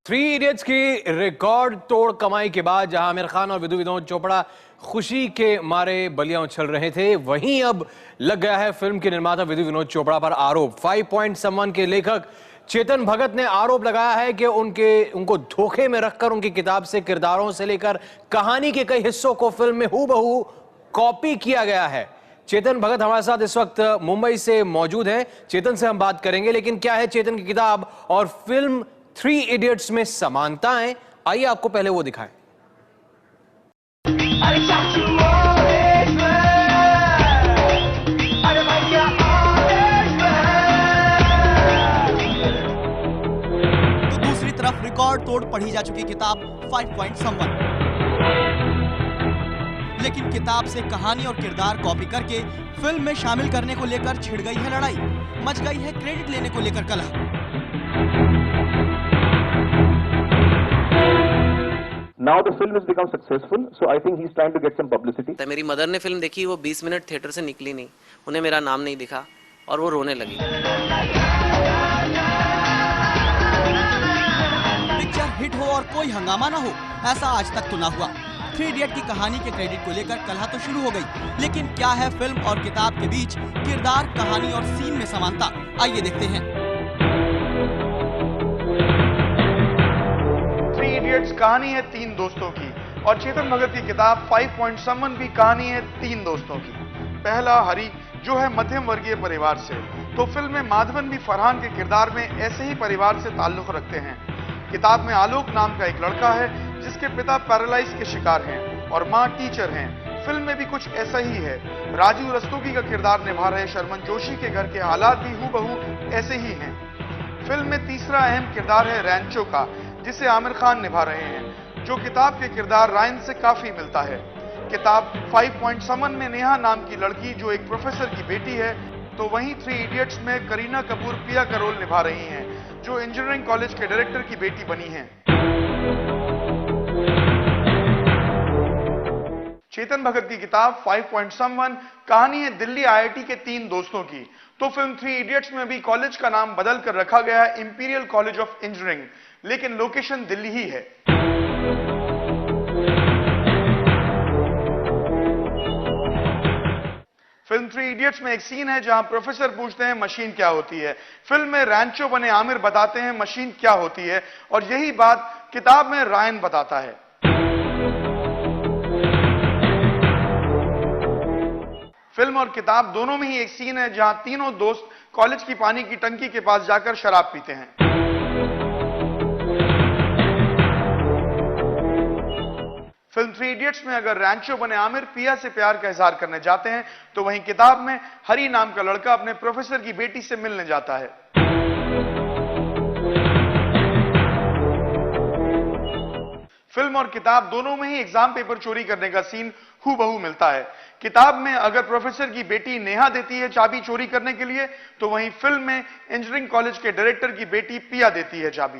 Three idiots की record तोड़ कमाई के बाद जहां आमिर खान और विनोद चोपड़ा खुशी के मारे बलियां उछल रहे थे, वहीं अब लग गया है फिल्म के निर्माता विनोद चोपड़ा पर आरोप। 5 पॉइंट सम्मान के लेखक चेतन भगत ने आरोप लगाया है कि उनको धोखे में रखकर उनकी किताब से किरदारों से लेकर कहानी के कई हिस्सों को फिल्म में हूबहू कॉपी किया गया है। चेतन भगत हमारे साथ इस वक्त मुंबई से मौजूद हैं। चेतन से हम बात करेंगे, लेकिन क्या है चेतन की किताब और फिल्म थ्री इडियट्स में समानताएं, आइए आपको पहले वो दिखाएं। तो दूसरी तरफ रिकॉर्ड तोड़ पढ़ी जा चुकी किताब 5 पॉइंट सम्मान, लेकिन किताब से कहानी और किरदार कॉपी करके फिल्म में शामिल करने को लेकर छिड़ गई है लड़ाई, मच गई है क्रेडिट लेने को लेकर कलह। Now the film has become successful, so I think he's trying to get some publicity. मेरी मदर ने फिल्म देखी, वो 20 मिनट थिएटर से निकली नहीं, उन्हें मेरा नाम नहीं दिखा और वो रोने लगी। पिक्चर हिट हो और कोई हंगामा ना हो, ऐसा आज तक तो ना हुआ। थ्री इडियट की कहानी के क्रेडिट को लेकर कलह तो शुरू हो गई, लेकिन क्या है फिल्म और किताब के बीच किरदार, कहानी और सीन में समानता, आइए देखते हैं। थ्री इडियट्स कहानी है 3 दोस्तों की और चेतन भगत की किताब 5 पॉइंट सम्मान भी कहानी है 3 दोस्तों की। पहला हरी, जो है मध्यम वर्गीय परिवार से, तो फिल्म में माधवन भी फरहान के किरदार में ऐसे ही परिवार से ताल्लुक रखते हैं। किताब में आलोक नाम का एक लड़का है जिसके पिता पैरालाइज के शिकार हैं और मां टीचर हैं। फिल्म में भी कुछ ऐसा ही है। राजू रस्तोगी का किरदार निभा रहे शर्मन जोशी के घर के हालात भी हूबहू ऐसे ही हैं। फिल्म में तीसरा अहम किरदार है रैंचो का, जिसे आमिर खान निभा रहे हैं, जो किताब के किरदार रायन से काफी मिलता है। किताब 5 पॉइंट सम्मान में नेहा नाम की लड़की जो एक प्रोफेसर की बेटी है, तो वहीं थ्री इडियट्स में करीना कपूर पिया का रोल निभा रही हैं, जो इंजीनियरिंग कॉलेज के डायरेक्टर की बेटी बनी हैं। चेतन भगत की किताब 5 पॉइंट सम्मान कहानी है दिल्ली आईआईटी के 3 दोस्तों की, तो फिल्म थ्री इडियट्स में भी कॉलेज का नाम बदल कर रखा गया है इंपीरियल कॉलेज ऑफ इंजीनियरिंग, लेकिन लोकेशन दिल्ली ही है। फिल्म थ्री इडियट्स में एक सीन है जहां प्रोफेसर पूछते हैं मशीन क्या होती है। फिल्म में रैंचो बने आमिर बताते हैं मशीन क्या होती है, और यही बात किताब में रायन बताता है। फिल्म और किताब दोनों में ही एक सीन है जहां तीनों दोस्त कॉलेज की पानी की टंकी के पास जाकर शराब पीते हैं। फिल्म थ्री इडियट्स में अगर रैंचो बने आमिर पिया से प्यार का इजहार करने जाते हैं, तो वहीं किताब में हरी नाम का लड़का अपने प्रोफेसर की बेटी से मिलने जाता है। फिल्म और किताब दोनों में ही एग्जाम पेपर चोरी करने का सीन हूबहू मिलता है। किताब में अगर प्रोफेसर की बेटी नेहा देती है चाबी चोरी करने के लिए, तो वहीं फिल्म में इंजीनियरिंग कॉलेज के डायरेक्टर की बेटी पिया देती है चाबी।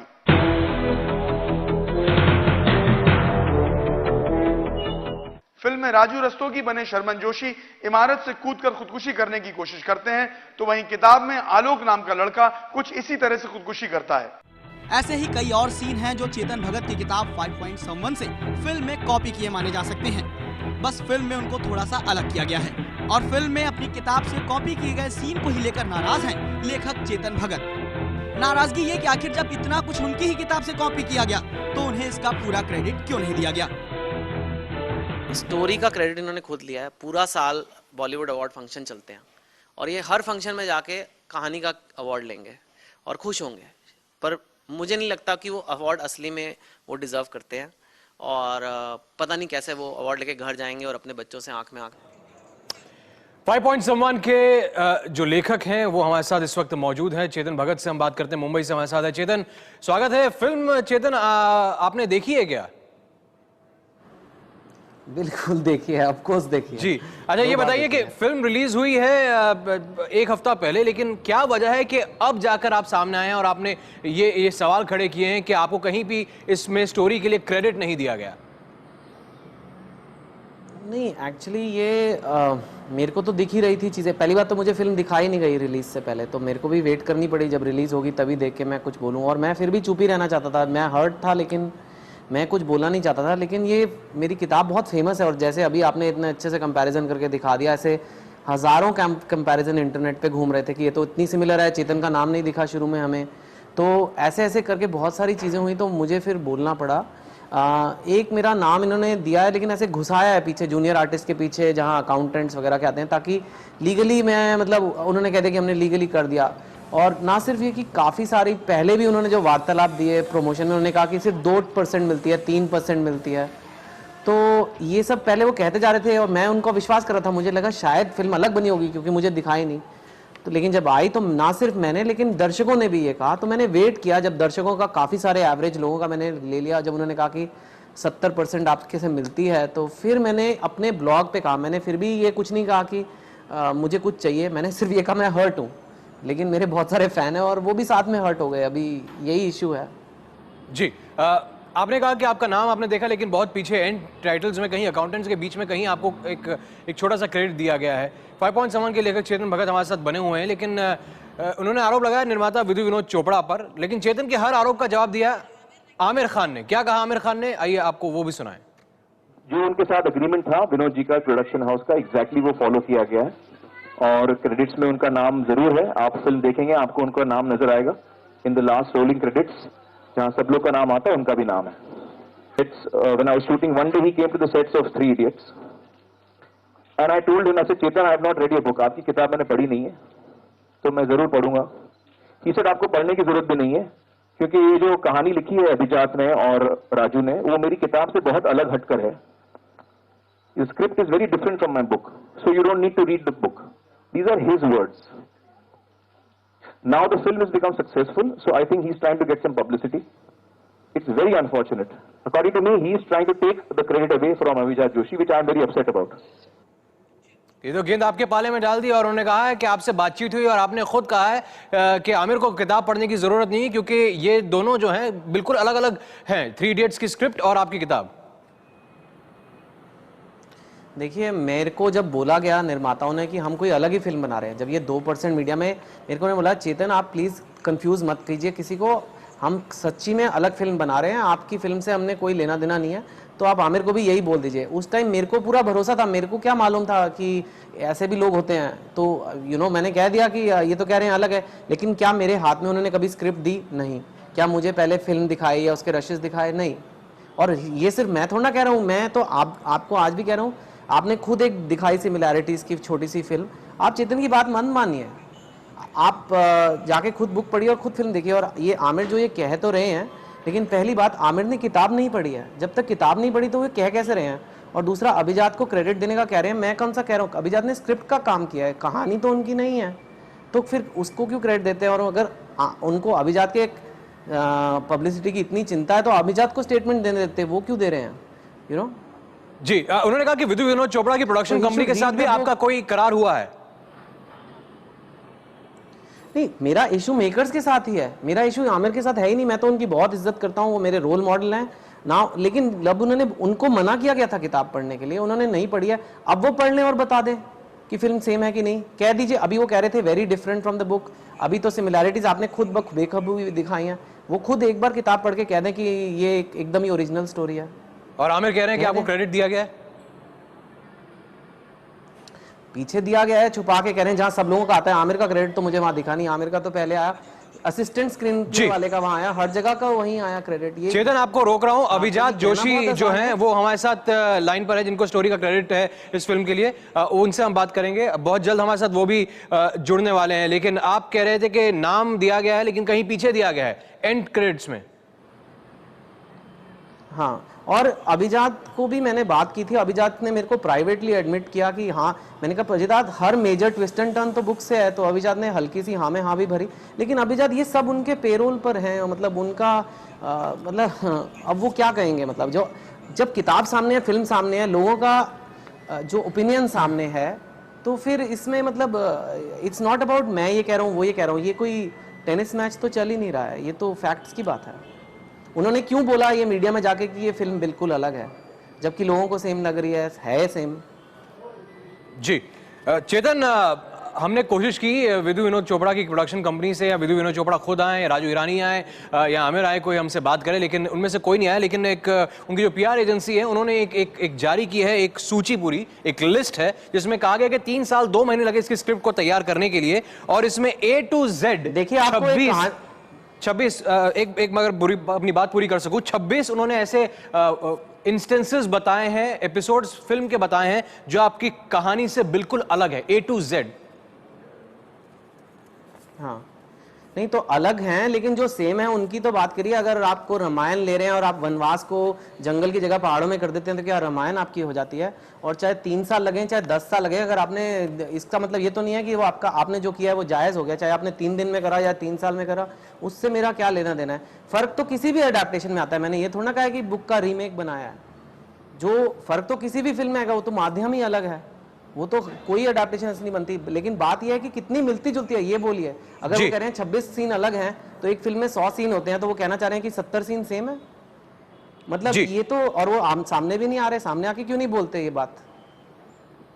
फिल्म में राजू रस्तोगी बने शर्मन जोशी इमारत से कूदकर खुदकुशी करने की कोशिश करते हैं, तो वहीं किताब में आलोक नाम का लड़का कुछ इसी तरह से खुदकुशी करता है। ऐसे ही कई और सीन हैं जो चेतन भगत की किताब 5 पॉइंट सम्मान से फिल्म में कॉपी किए माने जा सकते हैं। बस फिल्म में उनको थोड़ा सा अलग किया गया है, और फिल्म में अपनी किताब से कॉपी किए गए सीन को ही लेकर नाराज हैं लेखक चेतन भगत। नाराजगी ये कि आखिर जब इतना कुछ उनकी ही किताब से कॉपी किया गया, तो उन्हें इसका पूरा क्रेडिट क्यों नहीं दिया गया। स्टोरी का क्रेडिट इन्होंने खुद लिया है। पूरा साल बॉलीवुड अवार्ड फंक्शन चलते हैं और ये हर फंक्शन में जाके कहानी का अवार्ड लेंगे और खुश होंगे, पर मुझे नहीं लगता कि वो अवार्ड असली में वो डिजर्व करते हैं, और पता नहीं कैसे वो अवार्ड लेके घर जाएंगे और अपने बच्चों से आंख में आंख। 5 पॉइंट सम्मान के जो लेखक हैं वो हमारे साथ इस वक्त मौजूद हैं। चेतन भगत से हम बात करते हैं, मुंबई से हमारे साथ है चेतन। स्वागत है। फिल्म चेतन आपने देखी है क्या? बिल्कुल देखिए, ऑफ कोर्स देखिए जी। अच्छा, ये बताइए कि फिल्म रिलीज हुई है 1 हफ्ता पहले, लेकिन क्या वजह है कि अब जाकर आप सामने आए हैं और आपने ये सवाल खड़े किए हैं कि आपको कहीं भी इसमें स्टोरी के लिए क्रेडिट नहीं दिया गया? नहीं, एक्चुअली ये मेरे को तो दिख ही रही थी चीज़ें। पहली बात तो मुझे फिल्म दिखाई नहीं गई रिलीज से पहले, तो मेरे को भी वेट करनी पड़ी जब रिलीज होगी तभी देख के मैं कुछ बोलूँ। और मैं फिर भी चुप ही रहना चाहता था, मैं हर्ट था लेकिन मैं कुछ बोलना नहीं चाहता था। लेकिन ये मेरी किताब बहुत फेमस है और जैसे अभी आपने इतने अच्छे से कंपैरिजन करके दिखा दिया, ऐसे हज़ारों कंपैरिजन इंटरनेट पे घूम रहे थे कि ये तो इतनी सिमिलर है, चेतन का नाम नहीं दिखा शुरू में हमें, तो ऐसे ऐसे करके बहुत सारी चीज़ें हुई तो मुझे फिर बोलना पड़ा। एक मेरा नाम इन्होंने दिया है लेकिन ऐसे घुसाया है पीछे जूनियर आर्टिस्ट के पीछे, जहाँ अकाउंटेंट्स वगैरह के आते हैं, ताकि लीगली मैं मतलब उन्होंने कह दिया कि हमने लीगली कर दिया। और ना सिर्फ ये कि काफ़ी सारी पहले भी उन्होंने जो वार्तालाप दिए प्रमोशन में, उन्होंने कहा कि सिर्फ 2% मिलती है, 3% मिलती है, तो ये सब पहले वो कहते जा रहे थे और मैं उनको विश्वास कर रहा था। मुझे लगा शायद फिल्म अलग बनी होगी क्योंकि मुझे दिखाई नहीं, तो लेकिन जब आई तो ना सिर्फ मैंने लेकिन दर्शकों ने भी ये कहा, तो मैंने वेट किया जब दर्शकों का काफ़ी सारे एवरेज लोगों का मैंने ले लिया, जब उन्होंने कहा कि 70% आपके से मिलती है, तो फिर मैंने अपने ब्लॉग पे कहा, मैंने फिर भी ये कुछ नहीं कहा कि मुझे कुछ चाहिए, मैंने सिर्फ ये कहा मैं हर्ट हूँ। लेकिन मेरे बहुत सारे फ़ैन हैं और वो भी साथ में हर्ट हो गए, अभी यही इशू है। जी, आपने कहा कि आपका नाम आपने देखा लेकिन बहुत पीछे एंड टाइटल्स में कहीं अकाउंटेंट्स के बीच में कहीं आपको एक छोटा सा क्रेडिट दिया गया है। 5 पॉइंट समवन के लेखक चेतन भगत हमारे साथ बने हुए हैं, लेकिन उन्होंने आरोप लगाया निर्माता विधु विनोद चोपड़ा पर, लेकिन चेतन के हर आरोप का जवाब दिया आमिर खान ने। क्या कहा आमिर खान ने, आइए आपको वो भी सुनाएं। जो उनके साथ एग्रीमेंट था विनोद जी का प्रोडक्शन हाउस का, एग्जैक्टली वो फॉलो किया गया है और क्रेडिट्स में उनका नाम जरूर है। आप फिल्म देखेंगे आपको उनका नाम नजर आएगा in the last rolling credits, जहां सब लोग का नाम आता है उनका भी नाम है। It's when I was shooting one day he came to the sets of 3 Idiots and I told him, I said Chetan I have not read your book, आपकी किताब मैंने पढ़ी नहीं है तो मैं जरूर पढ़ूंगा। ही सेड आपको पढ़ने की जरूरत भी नहीं है क्योंकि ये जो कहानी लिखी है अभिजात ने और राजू ने वो मेरी किताब से बहुत अलग हटकर है। The script is very different from my book, so you don't need to read the book. These are his words. Now the film has become successful, so I think he's trying to get some publicity. It's very unfortunate. According to me, he is trying to take the credit away from Avijat Joshi, which I am very upset about. ये तो गेंद आपके पाले में डाल दी और उन्होंने कहा है कि आपसे बातचीत हुई और आपने खुद कहा है कि आमिर को किताब पढ़ने की जरूरत नहीं क्योंकि ये दोनों जो हैं बिल्कुल अलग अलग हैं, 3 इडियट्स की स्क्रिप्ट और आपकी किताब। देखिए, मेरे को जब बोला गया निर्माताओं ने कि हम कोई अलग ही फिल्म बना रहे हैं, जब ये 2% मीडिया में मेरे को ने बोला चेतन आप प्लीज़ कंफ्यूज मत कीजिए किसी को, हम सच्ची में अलग फिल्म बना रहे हैं, आपकी फिल्म से हमने कोई लेना देना नहीं है, तो आप आमिर को भी यही बोल दीजिए। उस टाइम मेरे को पूरा भरोसा था, मेरे को क्या मालूम था कि ऐसे भी लोग होते हैं, तो मैंने कह दिया कि ये तो कह रहे हैं अलग है, लेकिन क्या मेरे हाथ में उन्होंने कभी स्क्रिप्ट दी? नहीं। क्या मुझे पहले फिल्म दिखाई या उसके रशेस दिखाए? नहीं। और ये सिर्फ मैं थोड़ा ना कह रहा हूँ, मैं तो आपको आज भी कह रहा हूँ, आपने खुद एक दिखाई सिमिलैरिटीज़ की छोटी सी फिल्म, आप चेतन की बात मत मानिए, आप जाके खुद बुक पढ़िए और खुद फिल्म देखिए। और ये आमिर जो ये कह तो रहे हैं, लेकिन पहली बात आमिर ने किताब नहीं पढ़ी है, जब तक किताब नहीं पढ़ी तो वो कह कैसे रहे हैं? और दूसरा, अभिजात को क्रेडिट देने का कह रहे हैं, मैं कौन सा कह रहा हूँ? अभिजात ने स्क्रिप्ट का काम किया है, कहानी तो उनकी नहीं है, तो फिर उसको क्यों क्रेडिट देते हैं? और अगर उनको अभिजात के पब्लिसिटी की इतनी चिंता है तो अभिजात को स्टेटमेंट देने देते, वो क्यों दे रहे हैं? यू नो जी, उन्होंने कहा कि विधु विनोद चोपड़ा की प्रोडक्शन कंपनी के साथ भी आपका कोई करार हुआ है? नहीं, मेरा इशू मेकर्स के साथ ही है, मेरा इशू आमिर के साथ है ही नहीं। मैं तो उनकी बहुत इज्जत करता हूँ, वो मेरे रोल मॉडल हैं ना। लेकिन जब उनको मना किया गया था किताब पढ़ने के लिए, उन्होंने नहीं पढ़ी है, अब वो पढ़ लें और बता दें कि फिल्म सेम है कि नहीं, कह दीजिए। अभी वो कह रहे थे very different from the book, अभी तो सिमिलैरिटीज आपने खुद बेखबूबी दिखाई हैं, वो खुद एक बार किताब पढ़ के कह दें कि ये एकदम ही ओरिजिनल स्टोरी है। और आमिर कह रहे हैं कि आपको क्रेडिट दिया गया है? पीछे दिया गया है, छुपा के कह रहे हैं, जहां सब लोगों का आता है। आमिर का क्रेडिट तो मुझे वहां दिखा नहीं, आमिर का तो पहले आया, असिस्टेंट स्क्रीन प्ले वाले का वहां आया, हर जगह का वहीं आया क्रेडिट। ये चेतन आपको रोक रहा हूं, अभिजात जोशी जो हैं वो हमारे साथ लाइन पर है, जिनको स्टोरी का क्रेडिट है इस फिल्म के लिए, उनसे हम बात करेंगे बहुत जल्द, हमारे साथ वो भी जुड़ने वाले हैं। लेकिन आप कह रहे थे कि नाम दिया गया है लेकिन कहीं पीछे दिया गया है एंड क्रेडिट्स में। हाँ, और अभिजात को भी मैंने बात की थी, अभिजात ने मेरे को प्राइवेटली एडमिट किया कि हाँ, मैंने कहा अभिजात हर मेजर ट्विस्ट एंड टर्न तो बुक से है, तो अभिजात ने हल्की सी हाँ में हाँ भी भरी। लेकिन अभिजात ये सब उनके पेरोल पर है, मतलब उनका अब वो क्या कहेंगे, मतलब जब किताब सामने है, फिल्म सामने है, लोगों का जो ओपिनियन सामने है, तो फिर इसमें मतलब इट्स नॉट अबाउट मैं ये कह रहा हूँ वो ये कह रहा हूँ, ये कोई टेनिस मैच तो चल ही नहीं रहा है, ये तो फैक्ट्स की बात है। उन्होंने क्यों बोला ये मीडिया में जाके कि ये फिल्म बिल्कुल अलग है, जबकि लोगों को सेम लग रही है सेम। जी, चेतन, हमने कोशिश की विधु विनोद चोपड़ा की प्रोडक्शन कंपनी से, या विधु विनोद चोपड़ा खुद आए, राजू ईरानी आए या आमिर आए, कोई हमसे बात करे, लेकिन उनमें से कोई नहीं आया। लेकिन एक उनकी जो पीआर एजेंसी है, उन्होंने एक जारी की है, एक सूची, पूरी एक लिस्ट है जिसमें कहा गया कि 3 साल 2 महीने लगे इसकी स्क्रिप्ट को तैयार करने के लिए, और इसमें A to Z देखिए आपको 26 एक मगर अपनी बात पूरी कर सकूं, 26 उन्होंने ऐसे इंस्टेंसेस बताए हैं, एपिसोड्स फिल्म के बताए हैं जो आपकी कहानी से बिल्कुल अलग है, A to Z। हाँ, नहीं तो अलग हैं, लेकिन जो सेम है उनकी तो बात करिए। अगर आपको रामायण ले रहे हैं और आप वनवास को जंगल की जगह पहाड़ों में कर देते हैं तो क्या रामायण आपकी हो जाती है? और चाहे 3 साल लगे चाहे 10 साल लगे, अगर आपने, इसका मतलब ये तो नहीं है कि वो आपका, आपने जो किया है वो जायज़ हो गया, चाहे आपने 3 दिन में करा या 3 साल में करा, उससे मेरा क्या लेना देना है। फ़र्क तो किसी भी अडेप्टेशन में आता है। मैंने ये थोड़ा ना कहा है कि बुक का रीमेक बनाया है, जो फ़र्क तो किसी भी फिल्म में आएगा, वो तो माध्यम ही अलग है, वो तो कोई अडेप्टेशन ऐसी नहीं बनती। लेकिन बात यह है कि कितनी मिलती जुलती है, ये बोलिए। अगर वो कह रहे हैं 26 सीन अलग हैं, तो एक फिल्म में 100 सीन होते हैं, तो वो कहना चाह रहे हैं कि 70 सीन सेम है, मतलब ये तो। और वो सामने भी नहीं आ रहे, सामने आके क्यों नहीं बोलते ये बात?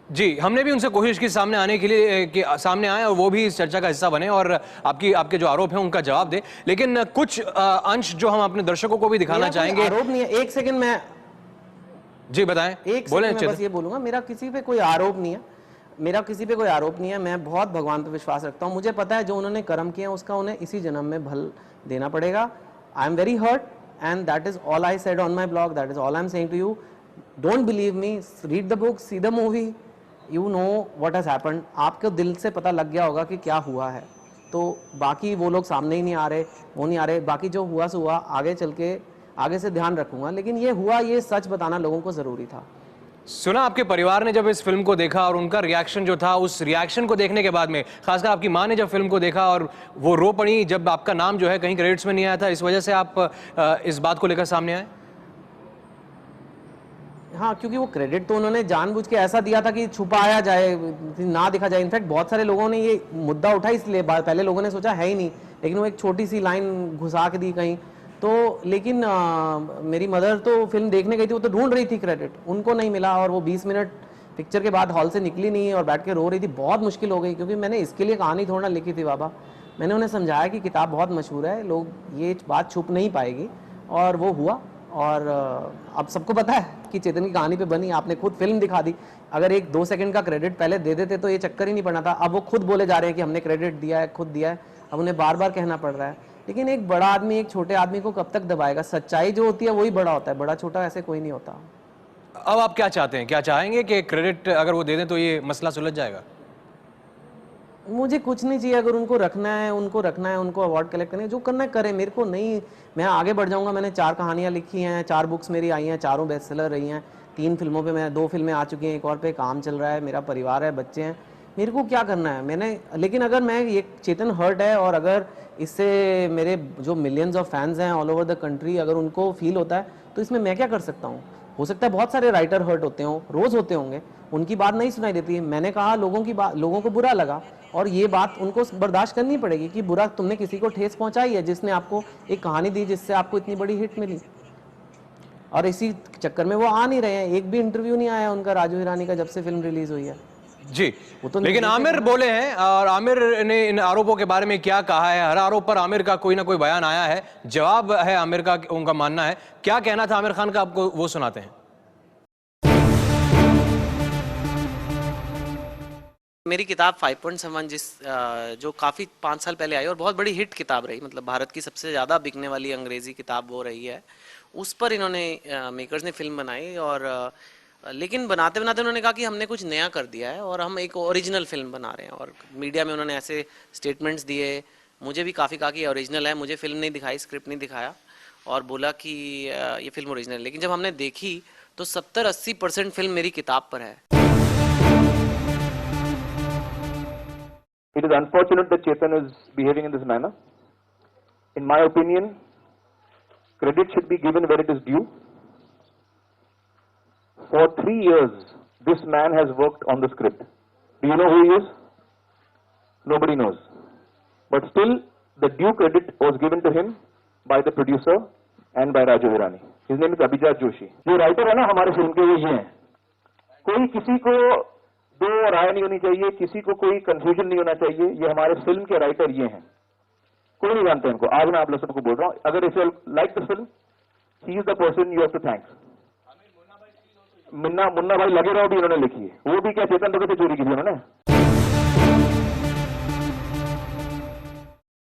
जी, हमने भी उनसे कोशिश की सामने आने के लिए, कि सामने आए और वो भी इस चर्चा का हिस्सा बने और आपके जो आरोप हैं उनका जवाब दे। लेकिन कुछ अंश जो हम अपने दर्शकों को भी दिखाना चाहेंगे। आरोप नहीं है, एक सेकंड में, जी बताएं, एक सेकंड में बस ये बोलूंगा, मेरा किसी पे कोई आरोप नहीं है, मेरा किसी पे कोई आरोप नहीं है। मैं बहुत भगवान पे विश्वास रखता हूँ। मुझे पता है जो उन्होंने कर्म किए हैं उसका उन्हें इसी जन्म में फल देना पड़ेगा। I am very hurt and that is all I said on my blog, that is all I am saying to you. Don't believe me, read the book, see the movie, you know what has happened. आपको दिल से पता लग गया होगा कि क्या हुआ है। तो बाकी वो लोग सामने ही नहीं आ रहे, वो नहीं आ रहे, बाकी जो हुआ सो हुआ, आगे चल के आगे से ध्यान रखूंगा। लेकिन ये हुआ, ये सच बताना लोगों को जरूरी था। सुना आपके परिवार ने जब इस फिल्म को देखा और उनका रिएक्शन जो था, उस रिएक्शन को देखने के बाद में, खासकर आपकी मां ने जब फिल्म को देखा और वो रो पड़ी जब आपका नाम जो है कहीं क्रेडिट्स में नहीं आया था, इस वजह से आप इस बात को लेकर सामने आए? हाँ, क्योंकि वो क्रेडिट तो उन्होंने जानबूझ के ऐसा दिया था कि छुपाया जाए, ना दिखा जाए। इनफैक्ट बहुत सारे लोगों ने ये मुद्दा उठा इसलिए, पहले लोगों ने सोचा है ही नहीं, लेकिन वो एक छोटी सी लाइन घुसा के दी कहीं तो। लेकिन मेरी मदर तो फिल्म देखने गई थी, वो तो ढूंढ रही थी क्रेडिट, उनको नहीं मिला और वो 20 मिनट पिक्चर के बाद हॉल से निकली नहीं और बैठ के रो रही थी। बहुत मुश्किल हो गई, क्योंकि मैंने इसके लिए कहानी थोड़ा लिखी थी बाबा। मैंने उन्हें समझाया कि किताब बहुत मशहूर है, लोग ये बात छुप नहीं पाएगी, और वो हुआ। और अब सबको पता है कि चेतन की कहानी पे बनी, आपने खुद फिल्म दिखा दी। अगर 1-2 सेकंड का क्रेडिट पहले दे देते तो ये चक्कर ही नहीं पड़ना था। अब वो खुद बोले जा रहे हैं कि हमने क्रेडिट दिया है, खुद दिया है, अब उन्हें बार बार कहना पड़ रहा है। लेकिन एक बड़ा आदमी एक छोटे आदमी को कब तक दबाएगा? सच्चाई जो होती है वही बड़ा होता है, बड़ा छोटा ऐसे कोई नहीं होता। अब आप क्या चाहते हैं? क्या चाहेंगे कि क्रेडिट अगर वो दे दें तो ये मसला सुलझ जाएगा? मुझे कुछ नहीं चाहिए। अगर उनको रखना है, उनको रखना है, उनको अवार्ड कलेक्ट करने, जो करना है करें, मेरे को नहीं। मैं आगे बढ़ जाऊंगा। मैंने 4 कहानियां लिखी हैं, 4 बुक्स मेरी आई हैं, चारों बेस्ट सेलर रही हैं, 3 फिल्मों पे मैं 2 फिल्में आ चुकी हैं, एक और पे काम चल रहा है, मेरा परिवार है, बच्चे हैं, मेरे को क्या करना है? मैंने, लेकिन अगर मैं ये चेतन हर्ट है और अगर इससे मेरे जो मिलियंस ऑफ फैंस हैं ऑल ओवर द कंट्री, अगर उनको फील होता है तो इसमें मैं क्या कर सकता हूँ? हो सकता है बहुत सारे राइटर हर्ट होते हों, रोज होते होंगे, उनकी बात नहीं सुनाई देती है। मैंने कहा लोगों की बात, लोगों को बुरा लगा और ये बात उनको बर्दाश्त करनी पड़ेगी कि बुरा तुमने किसी को ठेस पहुंचाई है, जिसने आपको एक कहानी दी जिससे आपको इतनी बड़ी हिट मिली, और इसी चक्कर में वो आ नहीं रहे हैं। एक भी इंटरव्यू नहीं आया उनका राजू हिरानी का जब से फिल्म रिलीज हुई है। जी, तो लेकिन आमिर बोले हैं, और आमिर ने इन आरोपों के बारे में क्या कहा है? हर आरोप पर आमिर का कोई ना कोई बयान आया है, जवाब है आमिर का, उनका मानना है। क्या कहना था आमिर खान का, आपको वो सुनाते हैं। मेरी किताब 5.7 जो काफ़ी 5 साल पहले आई और बहुत बड़ी हिट किताब रही, मतलब भारत की सबसे ज़्यादा बिकने वाली अंग्रेज़ी किताब वो रही है, उस पर इन्होंने मेकर्स ने फिल्म बनाई। और लेकिन बनाते बनाते उन्होंने कहा कि हमने कुछ नया कर दिया है और हम एक ओरिजिनल फिल्म बना रहे हैं। और मीडिया में उन्होंने ऐसे स्टेटमेंट्स दिए, मुझे भी काफ़ी कहा कि ओरिजिनल है, मुझे फिल्म नहीं दिखाई, स्क्रिप्ट नहीं दिखाया और बोला कि ये फिल्म ओरिजिनल है। लेकिन जब हमने देखी तो 70-80% फिल्म मेरी किताब पर है। It is unfortunate that Chetan is behaving in this manner. In my opinion, credit should be given where it is due. For 3 years, this man has worked on the script. Do you know who he is? Nobody knows. But still, the due credit was given to him by the producer and by Raju Hirani. His name is Abhijat Joshi. जो writer है ना हमारे film के, वो ये हैं। कोई किसी को दो राय नहीं होनी चाहिए, किसी को कोई कंफ्यूजन नहीं होना चाहिए। ये हमारे फिल्म के राइटर ये हैं, कोई नहीं जानते इनको। आज मैं आप लोगों को बोल रहा हूं, अगर if you like the film, he is the person you have to thanks. Munna Bhai लगे रहो भी इन्होंने लिखी है, वो भी क्या चेतन भगत से चोरी की थी उन्होंने।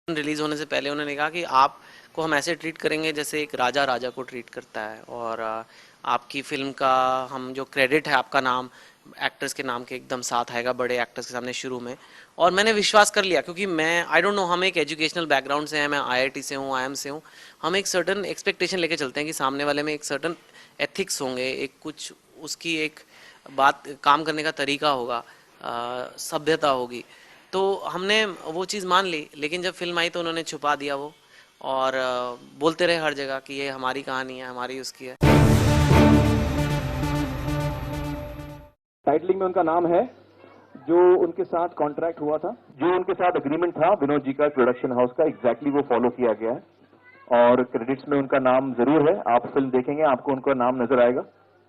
रिलीज होने से पहले उन्होंने कहा कि आपको हम ऐसे ट्रीट करेंगे जैसे एक राजा राजा को ट्रीट करता है, और आपकी फिल्म का हम जो क्रेडिट है, आपका नाम एक्टर्स के नाम के एकदम साथ आएगा बड़े एक्टर्स के सामने शुरू में। और मैंने विश्वास कर लिया, क्योंकि मैं आई डोंट नो, हम एक एजुकेशनल बैकग्राउंड से हैं, मैं IIT से हूँ, IIM से हूँ। हम एक सर्टन एक्सपेक्टेशन लेके चलते हैं कि सामने वाले में एक सर्टन एथिक्स होंगे, एक कुछ उसकी एक बात काम करने का तरीका होगा, सभ्यता होगी। तो हमने वो चीज़ मान ली, लेकिन जब फिल्म आई तो उन्होंने छुपा दिया वो, और बोलते रहे हर जगह कि ये हमारी कहानी है, हमारी उसकी है। टाइटलिंग में उनका नाम है, जो उनके साथ कॉन्ट्रैक्ट हुआ था, जो उनके साथ एग्रीमेंट था विनोद जी का प्रोडक्शन हाउस का, एग्जैक्टली वो फॉलो किया गया है। और क्रेडिट्स में उनका नाम जरूर है, आप फिल्म देखेंगे आपको उनका नाम नजर आएगा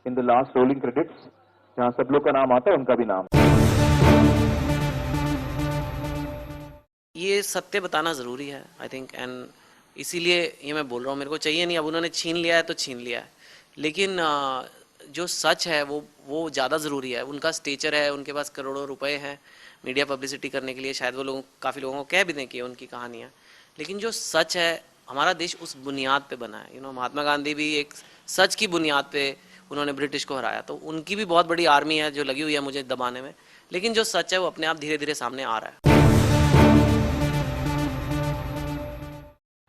in the last rolling credits, जहां सब लोग का नाम आता है उनका भी नाम। ये सत्य बताना ज़रूरी है आई थिंक, एंड इसीलिए ये मैं बोल रहा हूँ। मेरे को चाहिए नहीं, अब उन्होंने छीन लिया है तो छीन लिया है, लेकिन जो सच है वो ज़्यादा ज़रूरी है। उनका स्टेचर है, उनके पास करोड़ों रुपए हैं मीडिया पब्लिसिटी करने के लिए, शायद वो काफ़ी लोगों को कह भी दें कि उनकी कहानियाँ, लेकिन जो सच है, हमारा देश उस बुनियाद पे बना है। महात्मा गांधी भी एक सच की बुनियाद पे उन्होंने ब्रिटिश को हराया, तो उनकी भी बहुत बड़ी आर्मी है जो लगी हुई है मुझे दबाने में, लेकिन जो सच है वो अपने आप धीरे धीरे सामने आ रहा है।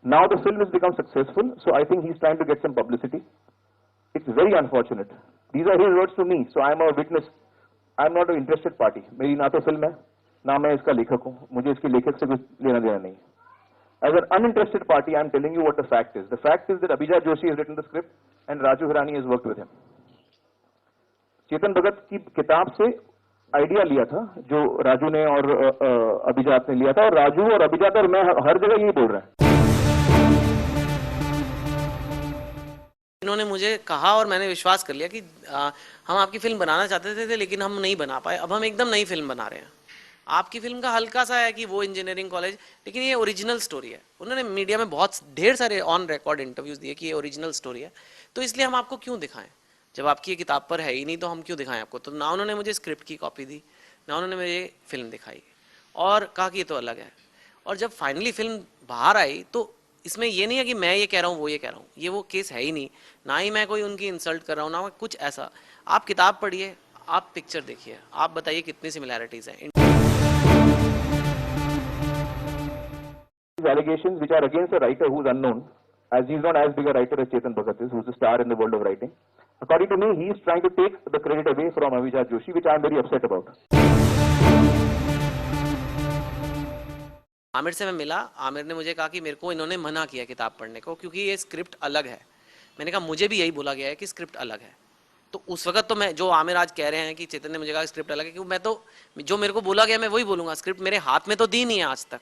Now the film has become successful, so I think he's trying to get some publicity. It's very unfortunate. These are his words to me, so I am a witness. I am not an interested party. मेरी ना तो film है, ना मैं इसका लेखक हूँ, मुझे इसके लेखक से कुछ लेना देना नहीं। As an uninterested party, I am telling you what the fact is. The fact is that Abhijat Joshi has written the script and Raju Hirani has worked with him. Chetan Bhagat की किताब से आइडिया लिया था, जो राजू ने और अभिजात ने लिया था, और राजू और अभिजात और मैं हर जगह यही बोल रहे हैं। इन्होंने मुझे कहा और मैंने विश्वास कर लिया कि हम आपकी फिल्म बनाना चाहते थे लेकिन हम नहीं बना पाए, अब हम एकदम नई फिल्म बना रहे हैं। आपकी फिल्म का हल्का सा है कि वो इंजीनियरिंग कॉलेज, लेकिन ये ओरिजिनल स्टोरी है। उन्होंने मीडिया में बहुत ढेर सारे ऑन रिकॉर्ड इंटरव्यूज दिए कि ये ओरिजिनल स्टोरी है, तो इसलिए हम आपको क्यों दिखाएं, जब आपकी ये किताब पर है ही नहीं तो हम क्यों दिखाएं आपको। तो ना उन्होंने मुझे स्क्रिप्ट की कॉपी दी, ना उन्होंने मुझे फिल्म दिखाई, और कहा कि ये तो अलग है। और जब फाइनली फिल्म बाहर आई तो इसमें ये नहीं है कि मैं ये कह रहा हूँ वो ये कह रहा हूँ, ये वो केस है ही नहीं, ना ही मैं कोई उनकी इंसल्ट कर रहा हूँ, ना कुछ ऐसा। आप किताब पढ़िए, आप पिक्चर देखिए, आप बताइए कितनी सिमिलैरिटीज हैं। Allegations which are against a writer who's unknown, as he's not as big a writer as Chetan Bhagat is, who's a star in the world of writing. According to me, he is trying to take the credit away from Abhijat Joshi, which I am very upset about. Aamir से मैं मिला, आमिर ने मुझे कहा कि मेरे को इन्होंने मना किया किताब पढ़ने को क्योंकि ये स्क्रिप्ट अलग है। मैंने कहा मुझे भी यही बोला गया है कि स्क्रिप्ट अलग है। तो उस वक्त तो मैं, जो आमिर आज कह रहे हैं कि चेतन ने मुझे कहा स्क्रिप्ट अलग है, क्योंकि मैं तो जो मेरे को बोला गया मैं वही बोलूँगा। स्क्रिप्ट मेरे हाथ में तो दी नहीं है आज तक,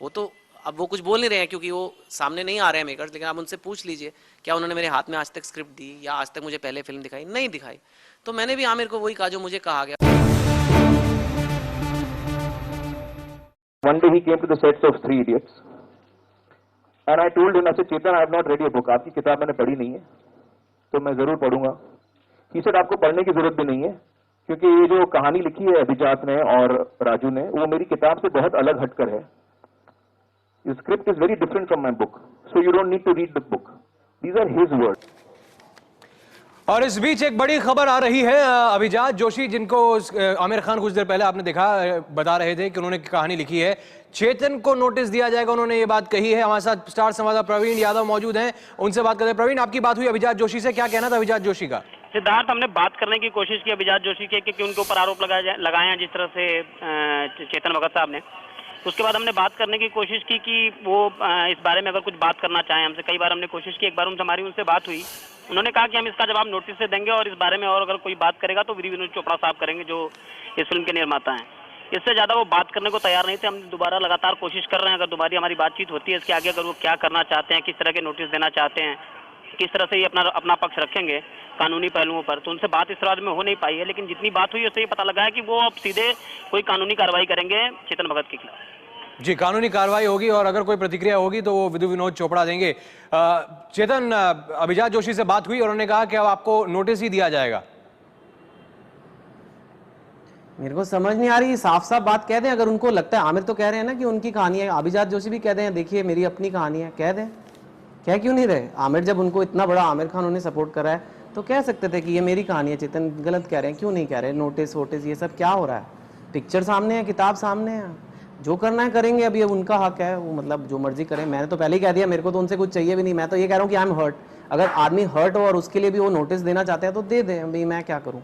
वो तो अब वो कुछ बोल नहीं रहे हैं क्योंकि वो सामने नहीं आ रहे हैं मेकर्स, लेकिन आप उनसे पूछ लीजिए क्या उन्होंने मेरे हाथ में आज तक स्क्रिप्ट दी या आज तक मुझे पहले फिल्म दिखाई, नहीं दिखाई। तो मैंने भी आमिर को वही कहा जो मुझे कहा गया। One day he came to the sets of Three Idiots, and I told him, I said, Chetan, I have not read your book. आपकी किताब मैंने पढ़ी नहीं है, तो मैं जरूर पढ़ूंगा। He said, आपको पढ़ने की जरूरत भी नहीं है, क्योंकि ये जो कहानी लिखी है अभिजात ने और राजू ने, वो मेरी किताब से बहुत अलग हटकर है। The script is very different from my book, so you don't need to read the book. These are his words. और इस बीच एक बड़ी खबर आ रही है। अभिजात जोशी, जिनको आमिर खान कुछ देर पहले आपने देखा, बता रहे थे कि उन्होंने कहानी लिखी है, चेतन को नोटिस दिया जाएगा, उन्होंने ये बात कही है। हमारे साथ स्टार संवाददाता प्रवीण यादव मौजूद हैं, उनसे बात करते हैं। प्रवीण, आपकी बात हुई अभिजात जोशी से, क्या कहना था अभिजात जोशी का? सिद्धार्थ, हमने बात करने की कोशिश की अभिजात जोशी के कि उनके ऊपर आरोप लगाए हैं जिस तरह से चेतन भगत साहब ने। उसके बाद हमने बात करने की कोशिश की कि वो इस बारे में अगर कुछ बात करना चाहें हमसे। कई बार हमने कोशिश की, एक बार हमारी उनसे बात हुई, उन्होंने कहा कि हम इसका जवाब नोटिस से देंगे और इस बारे में और अगर कोई बात करेगा तो विनोद चोपड़ा साहब करेंगे जो इस फिल्म के निर्माता हैं। इससे ज़्यादा वो बात करने को तैयार नहीं थे। हम दोबारा लगातार कोशिश कर रहे हैं, अगर दोबारा हमारी बातचीत होती है इसके आगे, अगर वो क्या करना चाहते हैं, किस तरह के नोटिस देना चाहते हैं, किस तरह से ये अपना पक्ष रखेंगे, कानूनी पहलुओं पर, तो उनसे बात इस तरह में हो नहीं पाई है। लेकिन जितनी बात हुई उससे ये पता लगा है कि वो अब सीधे कोई कानूनी कार्रवाई करेंगे चेतन भगत के खिलाफ। जी, कानूनी कार्रवाई होगी और अगर कोई प्रतिक्रिया होगी तो वो विधु विनोद चोपड़ा देंगे। चेतन, अभिजात जोशी से बात हुई और उन्होंने कहा कि अब आपको नोटिस ही दिया जाएगा। मेरे को समझ नहीं आ रही, साफ साफ बात कह दें। अगर उनको लगता है, आमिर तो कह रहे हैं ना कि उनकी कहानी है, अभिजात जोशी भी कह दें देखिए मेरी अपनी कहानी है, कह दें। कह क्यों नहीं रहे? आमिर जब उनको इतना बड़ा आमिर खान उन्हें सपोर्ट करा है तो कह सकते थे कि ये मेरी कहानी है। चेतन गलत कह रहे हैं, क्यों नहीं कह रहे? नोटिस वोटिस ये सब क्या हो रहा है? पिक्चर सामने है, किताब सामने है, जो करना है करेंगे। अभी अब उनका हक है, वो मतलब जो मर्जी करें। मैंने तो पहले ही कह दिया मेरे को तो उनसे कुछ चाहिए भी नहीं। मैं तो ये कह रहा हूँ कि आई एम हर्ट। अगर आदमी हर्ट हो और उसके लिए भी वो नोटिस देना चाहते हैं तो दे दें, अभी मैं क्या करूँ।